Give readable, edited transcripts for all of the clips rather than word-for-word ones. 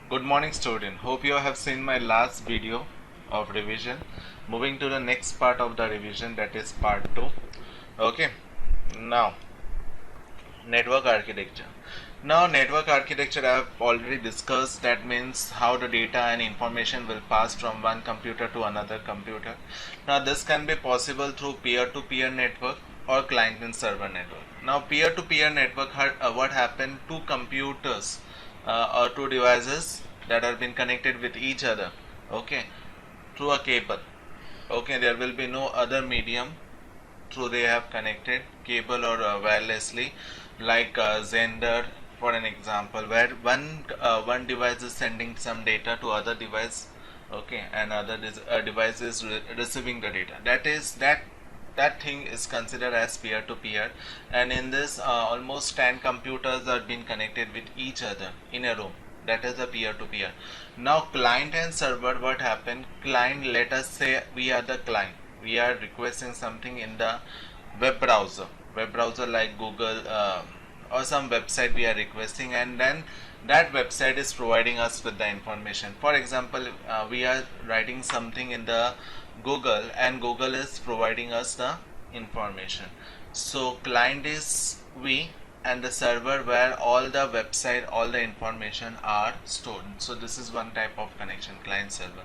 Good morning student. Hope you have seen my last video of revision. Moving to the next part of the revision, that is part 2. Okay. Now network architecture. Now network architecture I have already discussed. That means how the data and information will pass from one computer to another computer. Now this can be possible through peer-to-peer network or client and server network. Now peer-to-peer network, what happened, two computers or two devices that are been connected with each other, okay, through a cable. Okay, there will be no other medium through they have connected, cable or wirelessly, like Zender for an example, where one device is sending some data to other device, okay, and other device is receiving the data. That thing is considered as peer to peer, and in this almost 10 computers are being connected with each other in a room. That is a peer to peer. Now client and server, what happened, client, let us say we are the client, we are requesting something in the web browser like Google, or some website we are requesting, and then that website is providing us with the information. For example, we are writing something in the Google and Google is providing us the information. So client is we, and the server where all the website, all the information are stored. So this is one type of connection, client server.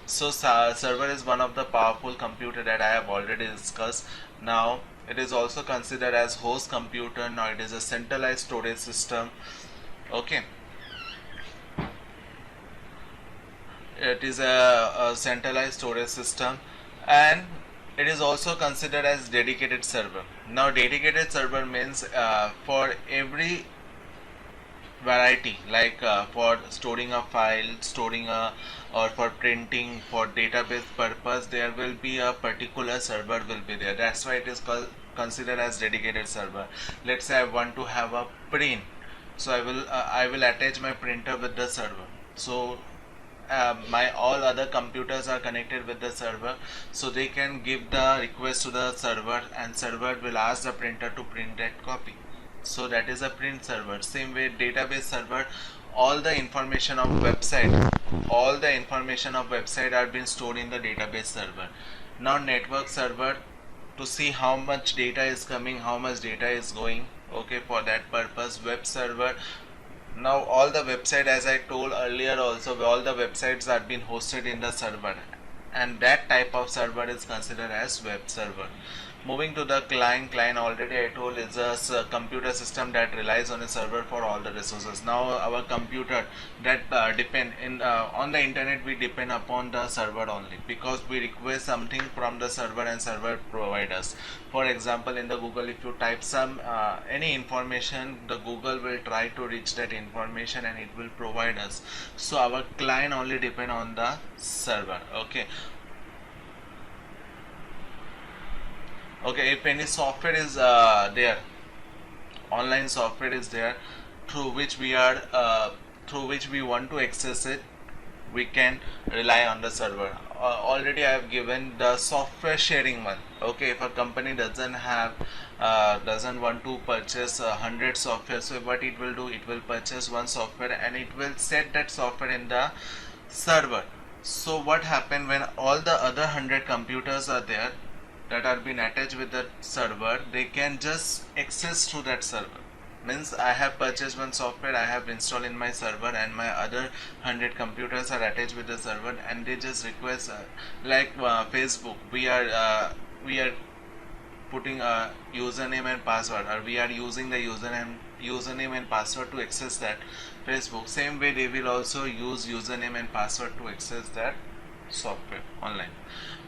So server is one of the powerful computer that I have already discussed. Now it is also considered as host computer. Now it is a centralized storage system, okay. It is a centralized storage system, and it is also considered as dedicated server. Now dedicated server means for every variety, like for storing a file, storing a, or for printing, for database purpose, there will be a particular server will be there. That's why it is called considered as dedicated server. Let's say I want to have a print, so I will attach my printer with the server. So my all other computers are connected with the server, so they can give the request to the server, and server will ask the printer to print that copy. So that is a print server. Same way database server, all the information of website are being stored in the database server. Now network server, to see how much data is coming, how much data is going, okay, for that purpose. Web server, now all the website, as I told earlier also, all the websites are being hosted in the server, and that type of server is considered as web server. Moving to the client, already I told is a computer system that relies on a server for all the resources. Now our computer that depend in on the internet, we depend upon the server only, because we request something from the server and server provide us. For example, in the Google, if you type some any information, the Google will try to reach that information and it will provide us. So our client only depend on the server, okay. Okay, if any software is there, online software is there, through which we want to access it, we can rely on the server. Already I have given the software sharing one. Okay, if a company doesn't want to purchase 100 software, so what it will do, it will purchase one software and it will set that software in the server. So what happen, when all the other 100 computers are there that are being attached with the server, they can just access to that server. Means I have purchased one software, I have installed in my server, and my other 100 computers are attached with the server, and they just request like Facebook, we are putting a username and password, or we are using the username and password to access that Facebook. Same way they will also use username and password to access that software online.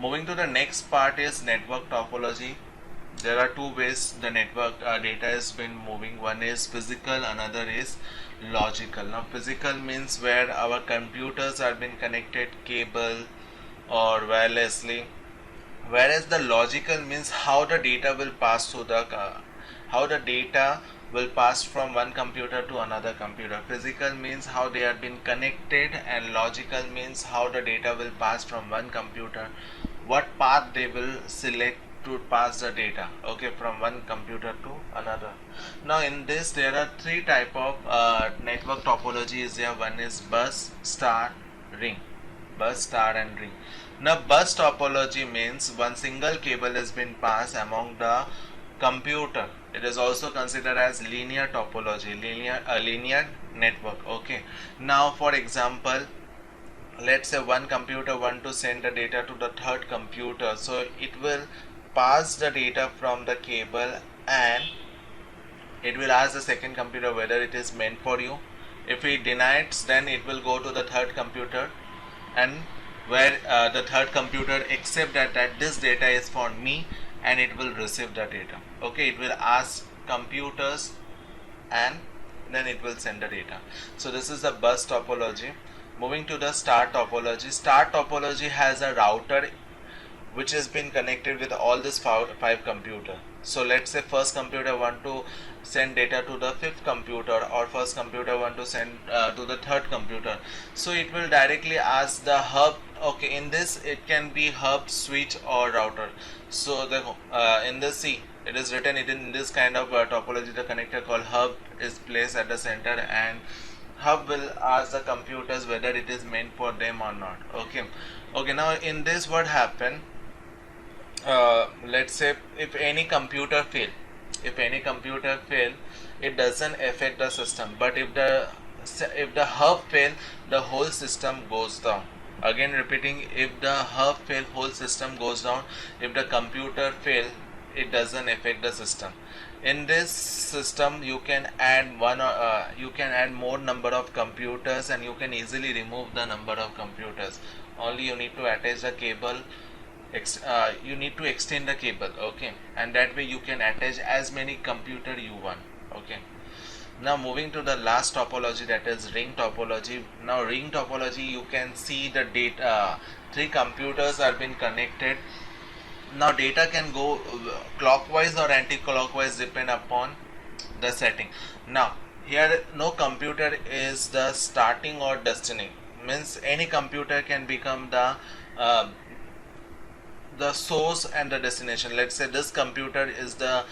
Moving to the next part is network topology. There are two ways the network data has been moving. One is physical, another is logical. Now physical means where our computers are being connected cable or wirelessly, whereas the logical means how the data will pass through the how the data will pass from one computer to another computer. Physical means how they are being connected, and logical means how the data will pass from one computer, what path they will select to pass the data, okay, from one computer to another. Now in this there are three type of network topology is there. One is bus, star, ring. Bus, star and ring. Now bus topology means one single cable has been passed among the computer. It is also considered as linear topology, linear network, okay. Now for example, let's say one computer want to send the data to the third computer, so it will pass the data from the cable and it will ask the second computer whether it is meant for you. If it denies, then it will go to the third computer, and where the third computer accept that this data is for me, and it will receive the data, okay. It will ask computers and then it will send the data. So this is the bus topology. Moving to the star topology. Star topology has a router which has been connected with all these five computer. So let's say first computer want to send data to the fifth computer, or first computer want to send to the third computer. So it will directly ask the hub, okay. In this it can be hub, switch or router. So the in the C it is written it in this kind of topology. The connector called hub is placed at the center, and hub will ask the computers whether it is meant for them or not, okay. Now in this what happen, let's say if any computer fail, it doesn't affect the system, but if the hub fail, the whole system goes down. Again repeating, if the hub fail, whole system goes down. If the computer fail, it doesn't affect the system. In this system you can add you can add more number of computers, and you can easily remove the number of computers. Only you need to attach the cable, you need to extend the cable, okay, and that way you can attach as many computer you want, okay. Now moving to the last topology, that is ring topology. Now ring topology, you can see the data, three computers are been connected. Now data can go clockwise or anti-clockwise depend upon the setting. Now here no computer is the starting or destiny, means any computer can become the source and the destination. Let's say this computer is the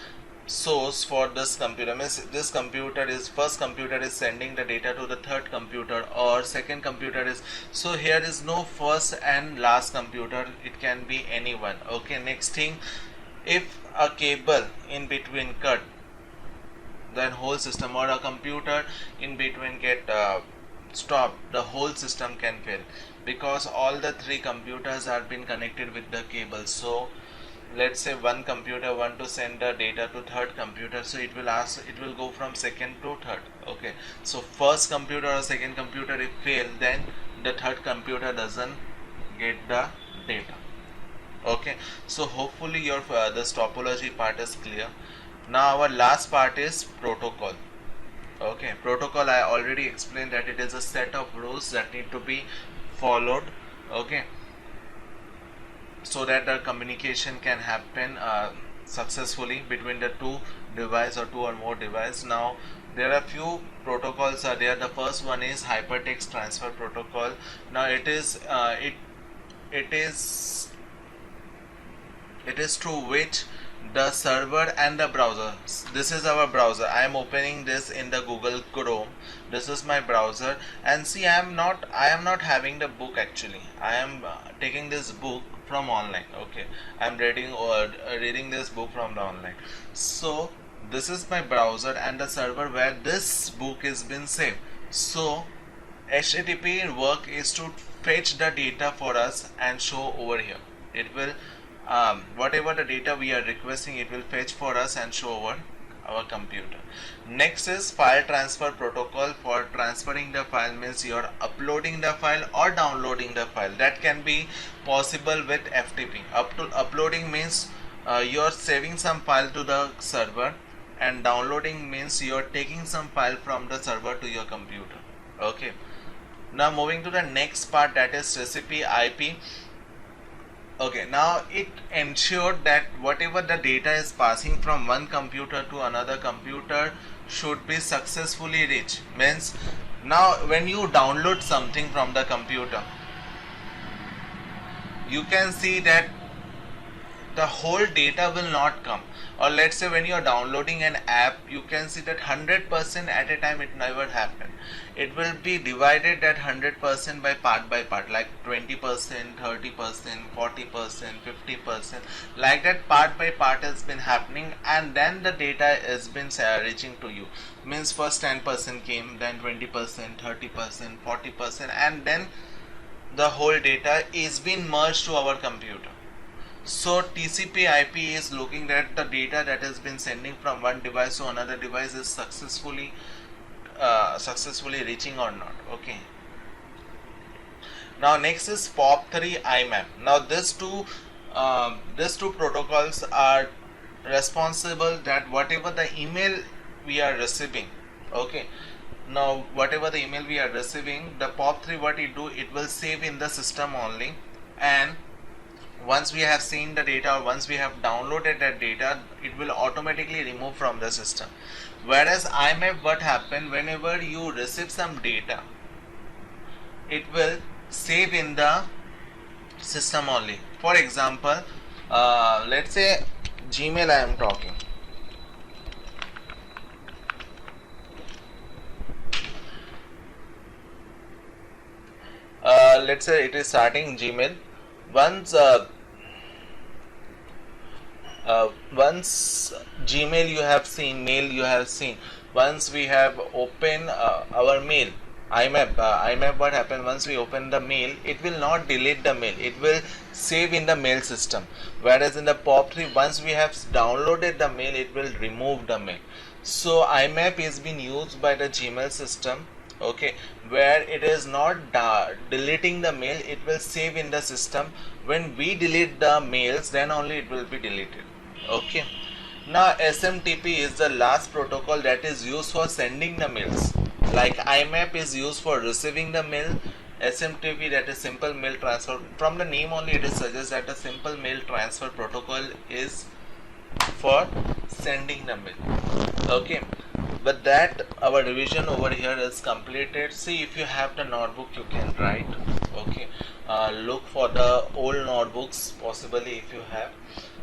source for this computer, means this computer is first computer is sending the data to the third computer, or second computer is, so here is no first and last computer, it can be anyone, okay. Next thing, if a cable in between cut, then whole system, or a computer in between get stopped, the whole system can fail, because all the three computers are been connected with the cable. So let's say one computer want to send the data to third computer, so it will go from second to third, okay. So first computer or second computer if fail, then the third computer doesn't get the data, okay. So hopefully your this topology part is clear. Now our last part is protocol, okay. Protocol, I already explained that it is a set of rules that need to be followed, okay, so that the communication can happen successfully between the two device or two or more device. Now there are few protocols are there. The first one is hypertext transfer protocol. Now it is through which the server and the browser, this is our browser, I am opening this in the Google Chrome, this is my browser, and see I am not having the book actually, I am taking this book from online, okay. I am reading this book from the online. So this is my browser and the server where this book is been saved. So HTTP work is to fetch the data for us and show over here. It will whatever the data we are requesting, it will fetch for us and show over our computer. Next is file transfer protocol. For transferring the file means you are uploading the file or downloading the file. That can be possible with FTP. Uploading means you are saving some file to the server, and downloading means you are taking some file from the server to your computer, okay. Now moving to the next part, that is TCP IP. Okay, now it ensured that whatever the data is passing from one computer to another computer should be successfully reached. Means now when you download something from the computer, you can see that the whole data will not come. Or let's say when you are downloading an app, you can see that 100% at a time, it never happen. It will be divided that 100% by part, like 20%, 30%, 40%, 50%, like that part by part has been happening, and then the data has been reaching to you. Means first 10% came, then 20%, 30%, 40%, and then the whole data is being merged to our computer. So TCP IP is looking at the data that has been sending from one device to another device is successfully reaching or not. Okay. Now next is POP3 IMAP. Now these two protocols are responsible that whatever the email we are receiving, okay. Now whatever the email we are receiving, the POP3 what it do, it will save in the system only, and once we have seen the data or once we have downloaded that data, it will automatically remove from the system. Whereas IMAP, what happen, whenever you receive some data, it will save in the system only. For example, let's say Gmail I am talking. Let's say it is starting Gmail. Once Gmail you have seen, mail you have seen, once we have opened our mail, IMAP, what happened, once we open the mail, it will not delete the mail, it will save in the mail system. Whereas in the POP3, once we have downloaded the mail, it will remove the mail. So IMAP is being used by the Gmail system, okay, where it is not deleting the mail, it will save in the system. When we delete the mails, then only it will be deleted. Okay. Now SMTP is the last protocol that is used for sending the mails. Like IMAP is used for receiving the mail, SMTP, that is simple mail transfer. From the name only it is suggests that a simple mail transfer protocol is for sending the mail. Okay. But that our revision over here is completed. See, if you have the notebook, you can write. Okay. Look for the old notebooks possibly if you have,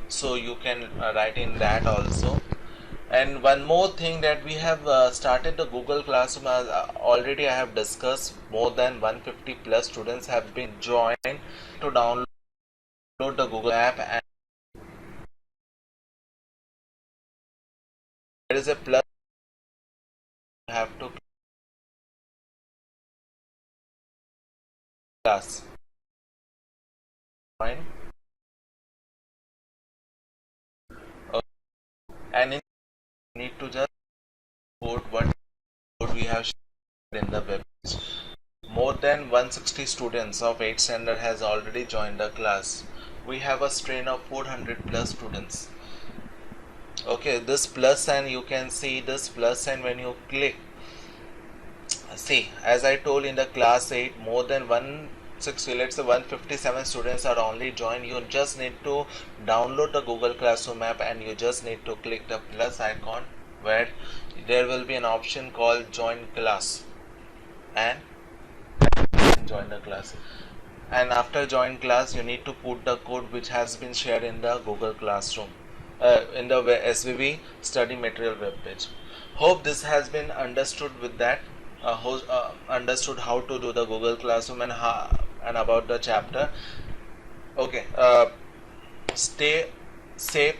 so you can write in that also. And one more thing, that we have started the Google Classroom. Already I have discussed, more than 150 plus students have been joined to download the Google app, and there is a plus. You have to class join, and you need to just put what we have shared in the web page. More than 160 students of 8th standard has already joined the class. We have a strain of 400 plus students. Okay, this plus sign, you can see this plus sign when you click. See, as I told in the class 8, more than 160, let's say 157 students are only joined. You just need to download the Google Classroom app, and you just need to click the plus icon, where there will be an option called join class, and join the class. And after join class, you need to put the code which has been shared in the Google Classroom, in the SVB study material web page. Hope this has been understood with that. Understood how to do the Google Classroom and about the chapter. Okay, stay safe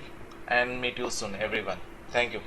and meet you soon, everyone. Thank you.